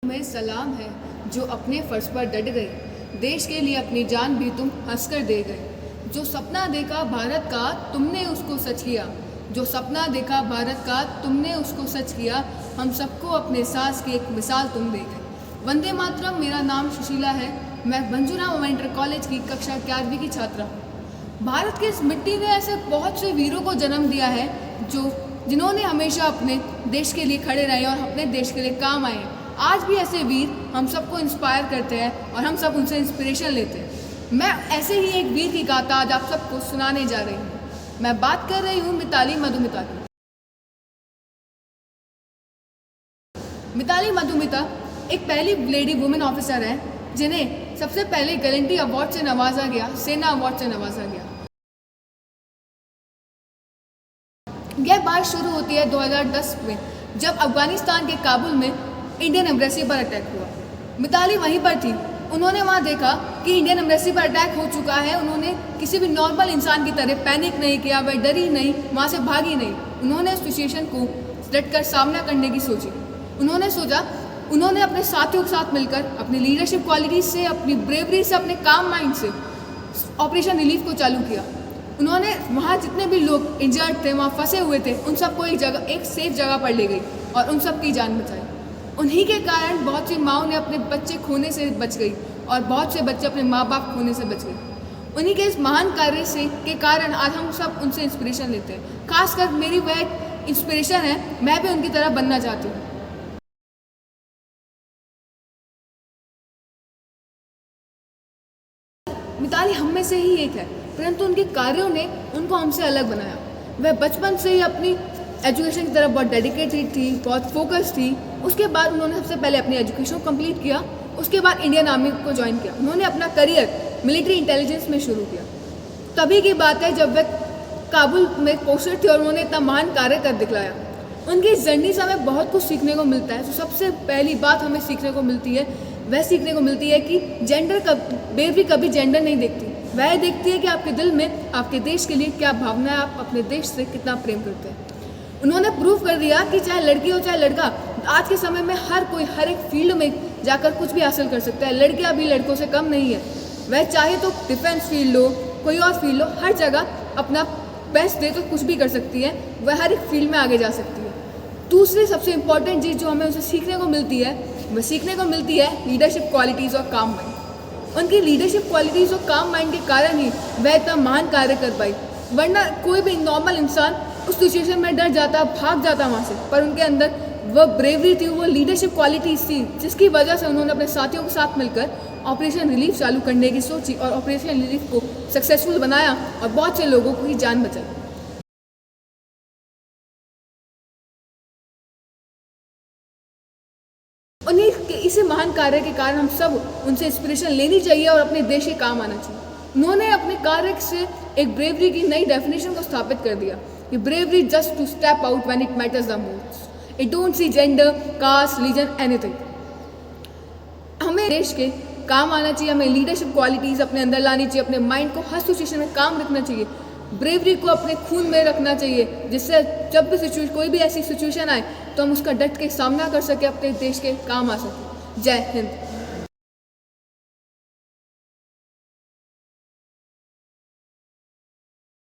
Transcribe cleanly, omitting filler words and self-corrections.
तुम्हें सलाम है जो अपने फर्ज पर डट गए, देश के लिए अपनी जान भी तुम हंसकर दे गए। जो सपना देखा भारत का तुमने उसको सच किया, जो सपना देखा भारत का तुमने उसको सच किया। हम सबको अपने साहस की एक मिसाल तुम दे गए। वंदे मातरम। मेरा नाम सुशीला है, मैं मंजूराम मोमेंटर कॉलेज की कक्षा 11वीं की छात्रा हूँ। भारत की इस मिट्टी ने ऐसे बहुत से वीरों को जन्म दिया है जिन्होंने हमेशा अपने देश के लिए खड़े रहे और अपने देश के लिए काम आए। आज भी ऐसे वीर हम सबको इंस्पायर करते हैं और हम सब उनसे इंस्पिरेशन लेते हैं। मैं ऐसे ही एक वीर की गाथा आज आप सबको सुनाने जा रही हूँ। मैं बात कर रही हूँ मिताली मधुमिता की। मिताली मधुमिता एक पहली लेडी वुमेन ऑफिसर है जिन्हें सबसे पहले गैलेंट्री अवार्ड से नवाजा गया, सेना अवार्ड से नवाजा गया। यह बात शुरू होती है 2010 में, जब अफगानिस्तान के काबुल में इंडियन एम्बेसी पर अटैक हुआ। मिताली वहीं पर थी। उन्होंने वहां देखा कि इंडियन एम्बेसी पर अटैक हो चुका है। उन्होंने किसी भी नॉर्मल इंसान की तरह पैनिक नहीं किया, वह डरी नहीं, वहां से भागी नहीं। उन्होंने उस सिचुएशन को डटकर सामना करने की सोची। उन्होंने अपने साथियों के साथ मिलकर अपनी लीडरशिप क्वालिटीज से, अपनी ब्रेवरी से, अपने काम माइंड से ऑपरेशन रिलीफ को चालू किया। उन्होंने वहाँ जितने भी लोग इंजर्ड थे, वहाँ फंसे हुए थे, उन सबको एक सेफ जगह पर ले गई और उन सब की जान बचाई। उन्हीं के कारण बहुत सी माओं ने अपने बच्चे खोने से बच गई और बहुत से बच्चे अपने माँ बाप खोने से बच गए। उन्हीं के इस महान कार्य से के कारण आज हम सब उनसे इंस्पिरेशन लेते हैं। खासकर मेरी वह इंस्पिरेशन है, मैं भी उनकी तरह बनना चाहती हूँ। मिताली हम में से ही एक है, परंतु उनके कार्यों ने उनको हमसे अलग बनाया। वह बचपन से ही अपनी एजुकेशन की तरफ बहुत डेडिकेटेड थी, बहुत फोकस थी। उसके बाद उन्होंने सबसे पहले अपनी एजुकेशन कंप्लीट किया, उसके बाद इंडियन आर्मी को ज्वाइन किया। उन्होंने अपना करियर मिलिट्री इंटेलिजेंस में शुरू किया। तभी की बात है जब वह काबुल में पोस्टेड थी और उन्होंने इतना महान कार्य कर दिखलाया। उनकी इस जर्नी से हमें बहुत कुछ सीखने को मिलता है। तो सबसे पहली बात हमें सीखने को मिलती है कि ब्रेवरी कभी जेंडर नहीं देखती। वह देखती है कि आपके दिल में आपके देश के लिए क्या भावना है, आप अपने देश से कितना प्रेम करते हैं। उन्होंने प्रूव कर दिया कि चाहे लड़की हो चाहे लड़का, आज के समय में हर कोई हर एक फील्ड में जाकर कुछ भी हासिल कर सकता है। लड़कियां भी लड़कों से कम नहीं है। वह चाहे तो डिफेंस फील्ड हो, कोई और फील्ड हो, हर जगह अपना बेस्ट दे तो कुछ भी कर सकती है। वह हर एक फील्ड में आगे जा सकती है। दूसरी सबसे इम्पॉर्टेंट चीज़ जो हमें उनसे सीखने को मिलती है लीडरशिप क्वालिटीज़ और काम माइंड। उनकी लीडरशिप क्वालिटीज़ और काम माइंड के कारण ही वह इतना महान कार्य कर पाई। वरना कोई भी नॉर्मल इंसान उस सिचुएशन में डर जाता, भाग जाता वहाँ से। पर उनके अंदर वह ब्रेवरी थी, वो लीडरशिप क्वालिटीज़ थी, जिसकी वजह से उन्होंने अपने साथियों के साथ मिलकर ऑपरेशन रिलीफ चालू करने की सोची और ऑपरेशन रिलीफ को सक्सेसफुल बनाया और बहुत से लोगों की जान बचाई। उन्हीं इसी महान कार्य के कारण हम सब उनसे इंस्पिरेशन लेनी चाहिए और अपने देश के काम आना चाहिए। उन्होंने अपने कार्य से एक ब्रेवरी की नई डेफिनेशन को स्थापित कर दिया कि bravery just to step out when it matters the most. It don't see gender, caste, religion, anything. हमें देश के काम आना चाहिए, हमें लीडरशिप क्वालिटीज़ अपने अंदर लानी चाहिए, अपने माइंड को हर सिचुएशन में काम रखना चाहिए, ब्रेवरी को अपने खून में रखना चाहिए, जिससे जब भी कोई भी ऐसी सिचुएशन आए तो हम उसका डट के सामना कर सके, अपने देश के काम आ सके। जय हिंद।